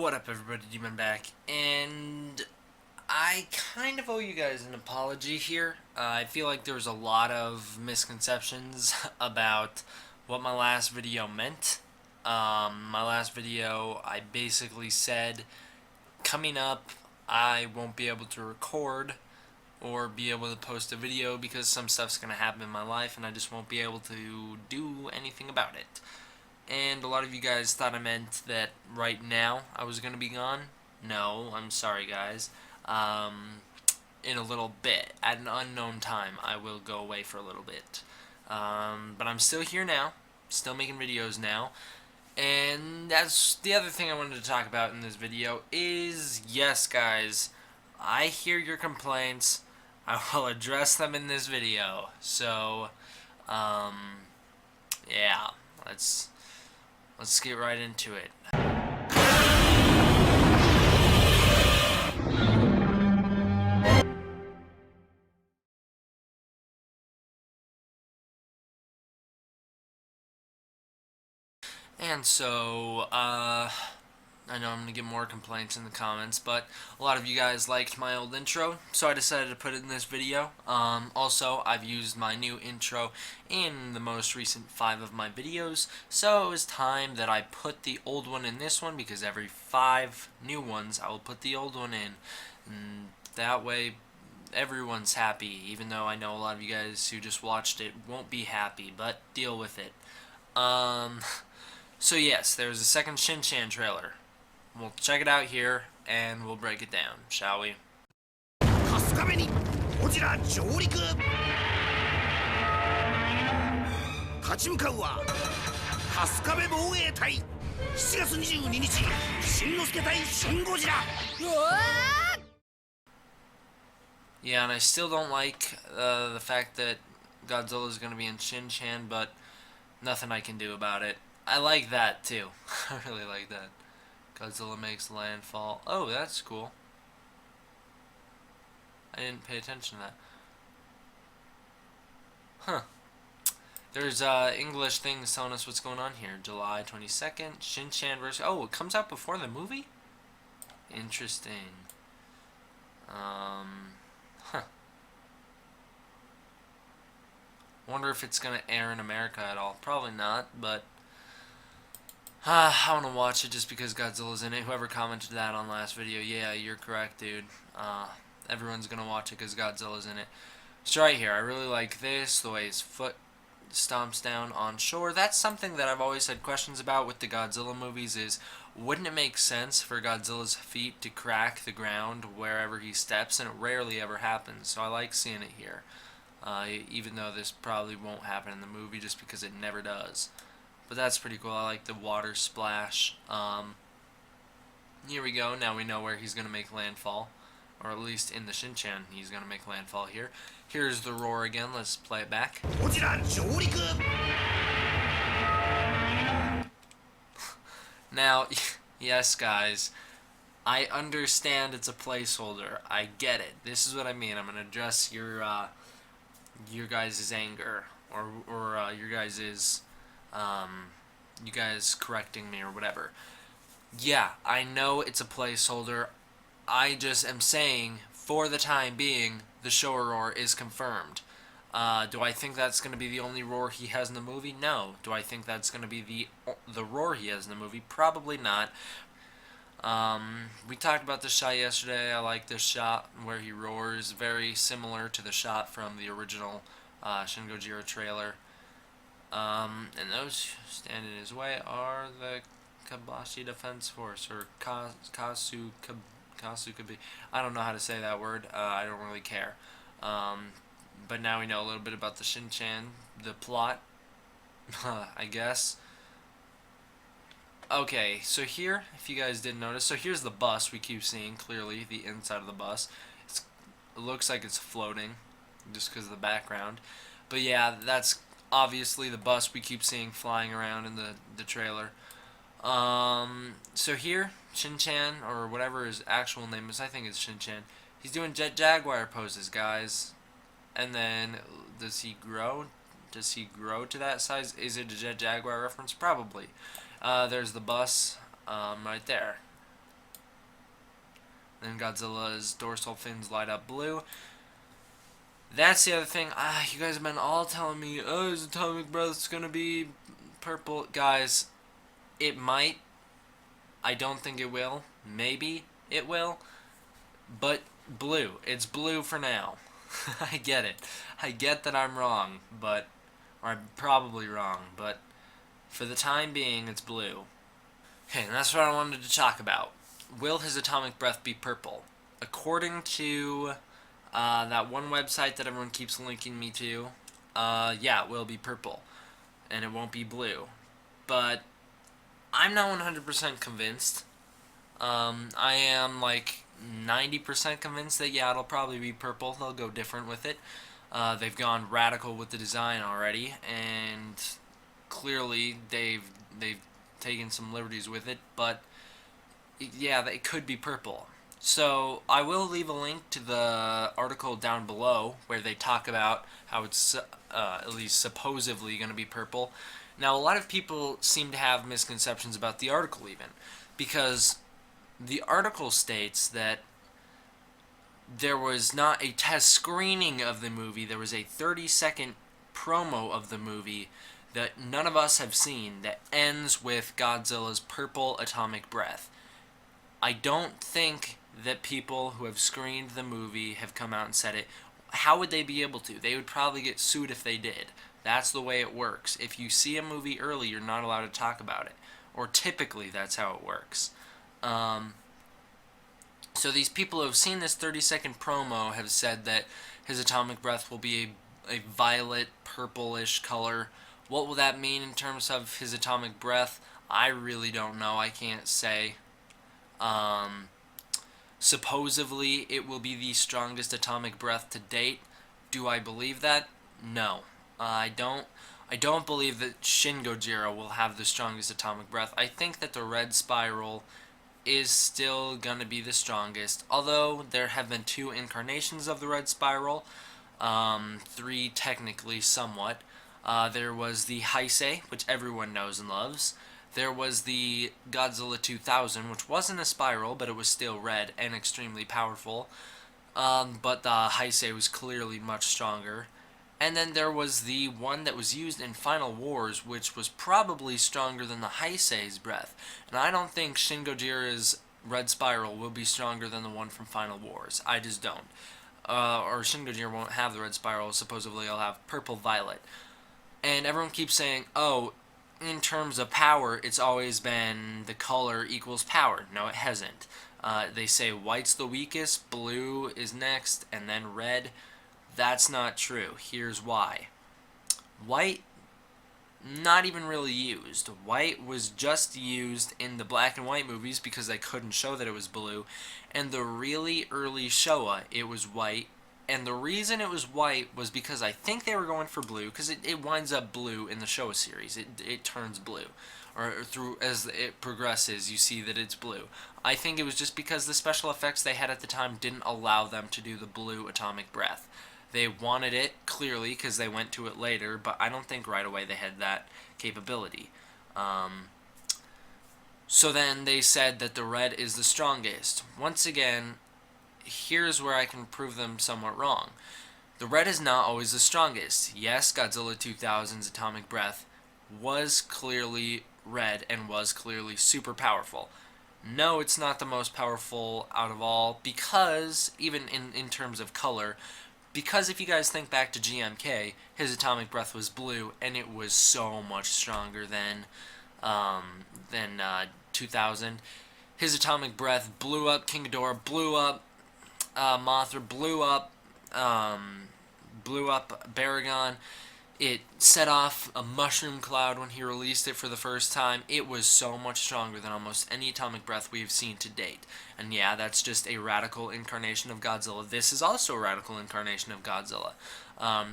What up, everybody? Demon back, and I kind of owe you guys an apology here. I feel like there was a lot of misconceptions about what my last video meant. My last video, I basically said, coming up, I won't be able to record or be able to post a video because some stuff's going to happen in my life and I just won't be able to do anything about it. And a lot of you guys thought I meant that right now I was going to be gone. No, I'm sorry, guys. In a little bit, at an unknown time, I will go away for a little bit. But I'm still here now, still making videos now. And that's the other thing I wanted to talk about in this video is, yes, guys, I hear your complaints. I will address them in this video. So, yeah, let's get right into it. And so, I know I'm going to get more complaints in the comments, but a lot of you guys liked my old intro, so I decided to put it in this video. Also, I've used my new intro in the most recent 5 of my videos, so it was time that I put the old one in this one, because every 5 new ones, I will put the old one in, and that way everyone's happy, even though I know a lot of you guys who just watched it won't be happy, but deal with it. So yes, there's a second Shin-chan trailer. We'll check it out here, and we'll break it down, shall we? Gojira 上陸 立ち向かうは春日部防衛隊7月22日しんのすけ対シン・ゴジラ Yeah, and I still don't like the fact that Godzilla is going to be in Shin-chan, but nothing I can do about it. I like that too. I really like that. Godzilla makes landfall. Oh, that's cool. I didn't pay attention to that. Huh. There's English things telling us what's going on here. July 22nd, Shin-chan versus... Oh, it comes out before the movie? Interesting. Huh. Wonder if it's going to air in America at all. Probably not, but... I want to watch it just because Godzilla's in it. Whoever commented that on last video, yeah, you're correct, dude. Everyone's going to watch it because Godzilla's in it. It's right here. I really like this, the way his foot stomps down on shore. That's something that I've always had questions about with the Godzilla movies is, wouldn't it make sense for Godzilla's feet to crack the ground wherever he steps? And it rarely ever happens, so I like seeing it here. Even though this probably won't happen in the movie just because it never does. But that's pretty cool. I like the water splash. Here we go. Now we know where he's going to make landfall. Or at least in the Shin-chan, he's going to make landfall here. Here's the roar again. Let's play it back. Now, yes, guys. I understand it's a placeholder. I get it. This is what I mean. I'm going to address your guys' anger. Or your guys' you guys correcting me or whatever. Yeah, I know it's a placeholder. I just am saying, for the time being, the Showa roar is confirmed. Do I think that's going to be the only roar he has in the movie? No. Do I think that's going to be the roar he has in the movie? Probably not. We talked about this shot yesterday. I like this shot where he roars. Very similar to the shot from the original Shin Godzilla trailer. And those who stand in his way are the Kabashi Defense Force, or Kasukabi. I don't know how to say that word. I don't really care. But now we know a little bit about the Shin-chan, the plot, I guess. Okay, so here, if you guys didn't notice, so here's the bus we keep seeing, clearly, the inside of the bus. It looks like it's floating, just because of the background. But yeah, that's obviously the bus we keep seeing flying around in the trailer. So here, Shin-chan, or whatever his actual name is, I think it's Shin-chan, he's doing Jet Jaguar poses, guys. And then, does he grow? Does he grow to that size? Is it a Jet Jaguar reference? Probably. There's the bus, right there. and Godzilla's dorsal fins light up blue. That's the other thing. You guys have been all telling me, oh, his atomic breath's gonna be purple. Guys, it might. I don't think it will. Maybe it will. But blue. It's blue for now. I get it. I get that I'm wrong, but. Or I'm probably wrong, but for the time being, it's blue. Okay, and that's what I wanted to talk about. Will his atomic breath be purple? According to that one website that everyone keeps linking me to, yeah, it will be purple. And it won't be blue. But I'm not 100% convinced. I am like 90% convinced that, yeah, it'll probably be purple. They'll go different with it. They've gone radical with the design already, and clearly they've taken some liberties with it, but yeah, it could be purple. So I will leave a link to the article down below where they talk about how it's at least supposedly going to be purple. Now, a lot of people seem to have misconceptions about the article, even because the article states that there was not a test screening of the movie. There was a 30-second promo of the movie that none of us have seen that ends with Godzilla's purple atomic breath. I don't think that people who have screened the movie have come out and said it. How would they be able to? They would probably get sued if they did. That's the way it works. If you see a movie early, you're not allowed to talk about it. Or typically, that's how it works. So these people who have seen this 30-second promo have said that his atomic breath will be a violet, purplish color. What will that mean in terms of his atomic breath? I really don't know. I can't say. Supposedly, it will be the strongest atomic breath to date. Do I believe that? No. I don't. I don't believe that Shin Godzilla will have the strongest atomic breath. I think that the red spiral is still gonna be the strongest. Although there have been 2 incarnations of the red spiral, 3 technically somewhat. There was the Heisei, which everyone knows and loves. There was the Godzilla 2000, which wasn't a spiral, but it was still red and extremely powerful. But the Heisei was clearly much stronger. And then there was the one that was used in Final Wars, which was probably stronger than the Heisei's breath. And I don't think Shin Gojira's red spiral will be stronger than the one from Final Wars. I just don't. Or Shin Gojira won't have the red spiral. Supposedly, he'll have purple violet. And everyone keeps saying, oh, in terms of power, it's always been the color equals power. No, it hasn't. They say white's the weakest, blue is next, and then red. That's not true. Here's why. White, not even really used. White was just used in the black and white movies because they couldn't show that it was blue. And the really early Showa, it was white. And the reason it was white was because I think they were going for blue, because it winds up blue in the Showa series. It turns blue. Or through as it progresses, you see that it's blue. I think it was just because the special effects they had at the time didn't allow them to do the blue atomic breath. They wanted it, clearly, because they went to it later, but I don't think right away they had that capability. So then they said that the red is the strongest. Once again, here's where I can prove them somewhat wrong. The red is not always the strongest. Yes, Godzilla 2000's atomic breath was clearly red and was clearly super powerful. No, it's not the most powerful out of all, because, even in terms of color, because if you guys think back to GMK, his atomic breath was blue, and it was so much stronger than 2000. His atomic breath blew up King Ghidorah, blew up Mothra, blew up Baragon. It set off a mushroom cloud when he released it for the first time. It was so much stronger than almost any atomic breath we have seen to date. And yeah, that's just a radical incarnation of Godzilla. This is also a radical incarnation of Godzilla.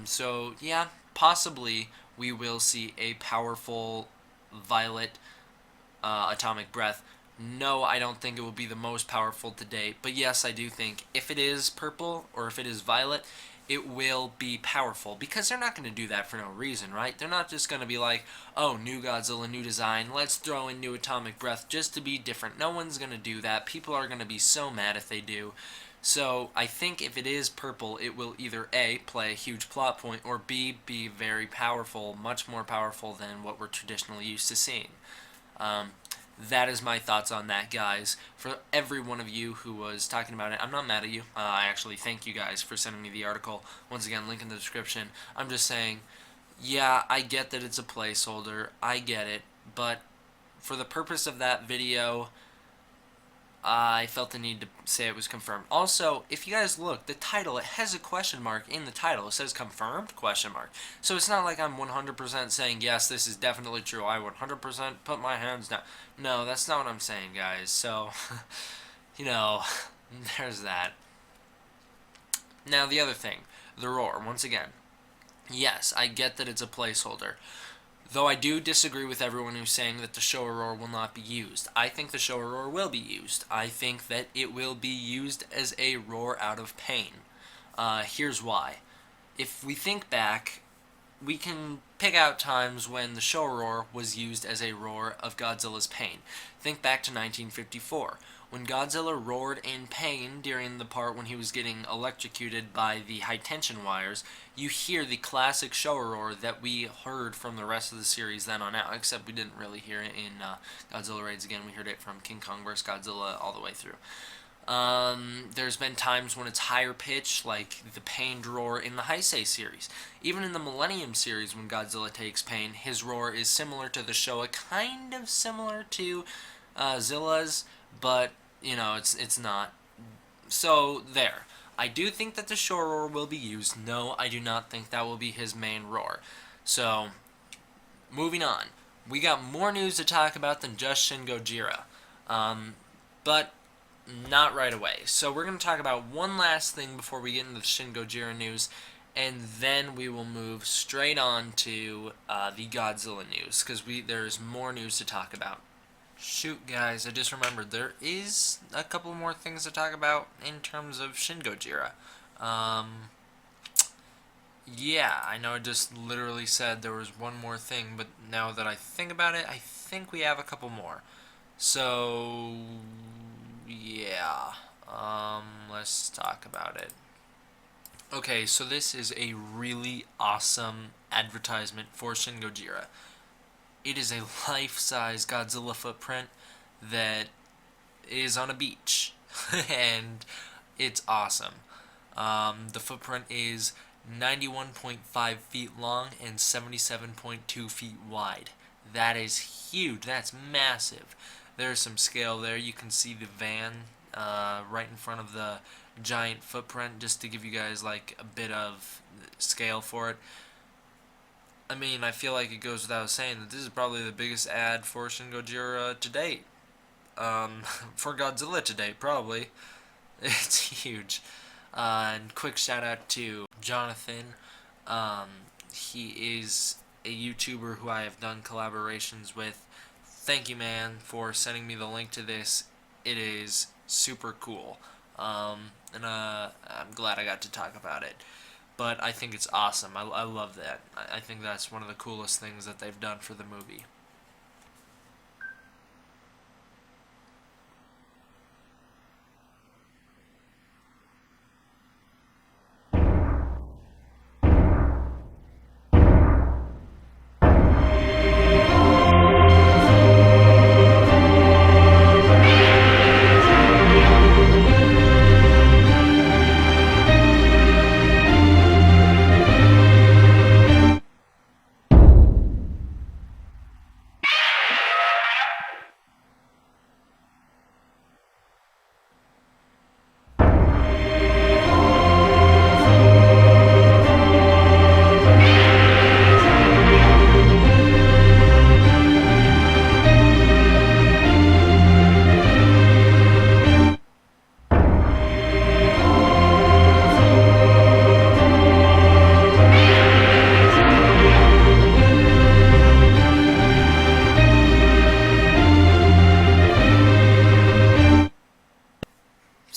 So yeah, possibly we will see a powerful violet atomic breath. No, I don't think it will be the most powerful to date. But yes, I do think if it is purple or if it is violet, it will be powerful, because they're not going to do that for no reason, right? They're not just going to be like, oh, new Godzilla, new design, let's throw in new atomic breath just to be different. No one's going to do that. People are going to be so mad if they do. So I think if it is purple, it will either A, play a huge plot point, or B, be very powerful, much more powerful than what we're traditionally used to seeing. That is my thoughts on that, guys. For every one of you who was talking about it, I'm not mad at you. I actually thank you guys for sending me the article. Once again, link in the description. I'm just saying, yeah, I get that it's a placeholder. I get it. But for the purpose of that video, I felt the need to say it was confirmed. Also, if you guys look, the title, it has a question mark in the title. It says confirmed, question mark. So it's not like I'm 100% saying, yes, this is definitely true. I 100% put my hands down. No, that's not what I'm saying, guys. So, there's that. Now, the other thing, the roar, once again. Yes, I get that it's a placeholder. Though I do disagree with everyone who's saying that the Showa roar will not be used. I think the Showa roar will be used. I think that it will be used as a roar out of pain. Here's why. If we think back, we can pick out times when the Showa roar was used as a roar of Godzilla's pain. Think back to 1954. When Godzilla roared in pain during the part when he was getting electrocuted by the high-tension wires, you hear the classic Showa roar that we heard from the rest of the series then on out, except we didn't really hear it in Godzilla Raids Again. We heard it from King Kong vs. Godzilla all the way through. There's been times when it's higher pitch, like the pained roar in the Heisei series. Even in the Millennium series, when Godzilla takes pain, his roar is similar to the Showa, kind of similar to Zilla's, but, it's not. So, there. I do think that the Showa roar will be used. No, I do not think that will be his main roar. So, moving on. We got more news to talk about than just Shin Gojira. But not right away. So we're going to talk about one last thing before we get into the Shin Gojira news, and then we will move straight on to the Godzilla news, because there's more news to talk about. Shoot, guys, I just remembered there is a couple more things to talk about in terms of Shin Gojira. Yeah, I know I just literally said there was one more thing, but now that I think about it, I think we have a couple more. So, yeah, let's talk about it. Okay, so this is a really awesome advertisement for Shin Gojira. It is a life-size Godzilla footprint that is on a beach, and it's awesome. The footprint is 91.5 feet long and 77.2 feet wide. That is huge. That's massive. There's some scale there. You can see the van right in front of the giant footprint, just to give you guys like a bit of scale for it. I mean, I feel like it goes without saying that this is probably the biggest ad for Shin Gojira to date. For Godzilla to date, probably. It's huge. And quick shout out to Jonathan. He is a YouTuber who I have done collaborations with. Thank you, man, for sending me the link to this. It is super cool. And I'm glad I got to talk about it. But I think it's awesome. I love that. I think that's one of the coolest things that they've done for the movie.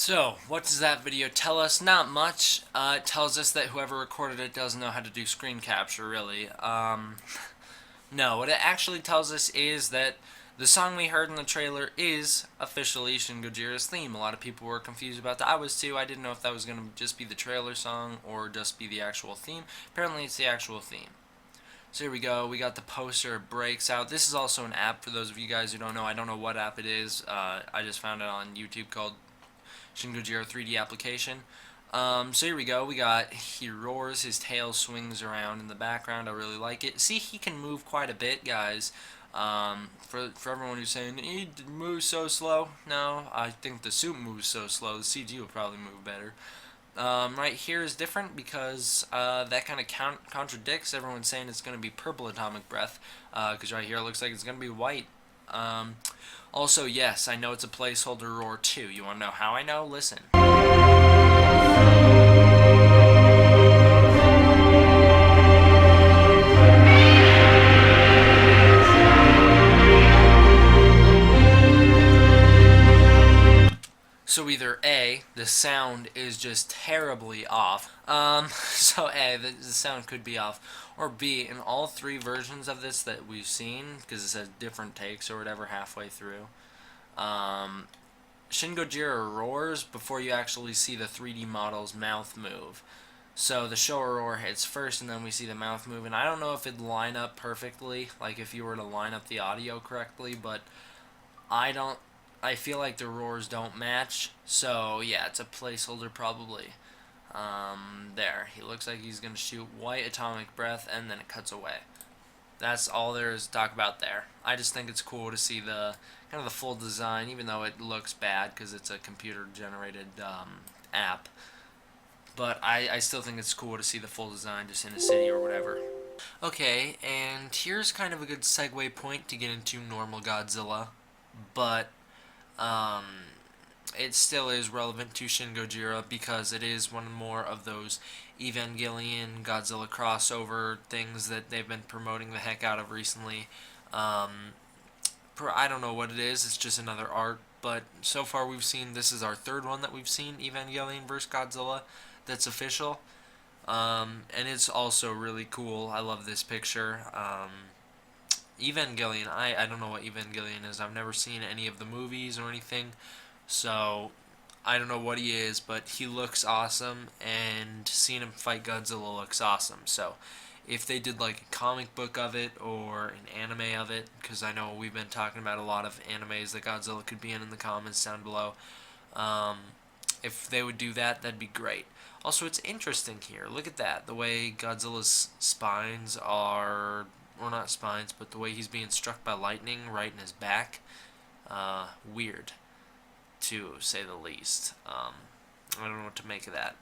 So, what does that video tell us? Not much. It tells us that whoever recorded it doesn't know how to do screen capture, really. No, what it actually tells us is that the song we heard in the trailer is officially Shin Gojira's theme. A lot of people were confused about that. I was too. I didn't know if that was going to just be the trailer song or just be the actual theme. Apparently, it's the actual theme. So here we go. We got the poster. It breaks out. This is also an app for those of you guys who don't know. I don't know what app it is. I just found it on YouTube called Shin Gojira 3D application. So here we go. We got, he roars, his tail swings around in the background. I really like it. See, he can move quite a bit, guys. For everyone who's saying he moves so slow, no, I think the suit moves so slow. The CG will probably move better. Right here is different because that kind of contradicts everyone saying it's going to be purple atomic breath. Because right here it looks like it's going to be white. Also, yes, I know it's a placeholder roar too. You want to know how I know? Listen. So either A, the sound is just terribly off. So A, the sound could be off. Or B, in all three versions of this that we've seen, because it says different takes or whatever halfway through, Shin Gojira roars before you actually see the 3D model's mouth move. So the Showa roar hits first, and then we see the mouth move. And I don't know if it'd line up perfectly, like if you were to line up the audio correctly, but I don't. I feel like the roars don't match. So yeah, it's a placeholder probably. There, he looks like he's gonna shoot white atomic breath, and then it cuts away. That's all there is to talk about there. I just think it's cool to see the kind of the full design, even though it looks bad because it's a computer-generated app. But I still think it's cool to see the full design just in a city or whatever. Okay, and here's kind of a good segue point to get into normal Godzilla, but um, it still is relevant to Shin Gojira because it is one more of those Evangelion Godzilla crossover things that they've been promoting the heck out of recently. I don't know what it is, it's just another art, but so far we've seen, this is our third one that we've seen, Evangelion vs. Godzilla, that's official. And it's also really cool. I love this picture. Evangelion, I don't know what Evangelion is. I've never seen any of the movies or anything, so I don't know what he is, but he looks awesome, and seeing him fight Godzilla looks awesome. So if they did like a comic book of it or an anime of it, because I know we've been talking about a lot of animes that Godzilla could be in the comments down below, if they would do that, that'd be great. Also, it's interesting here. Look at that. The way Godzilla's spines are, or not spines, but the way he's being struck by lightning right in his back. Weird, to say the least. I don't know what to make of that.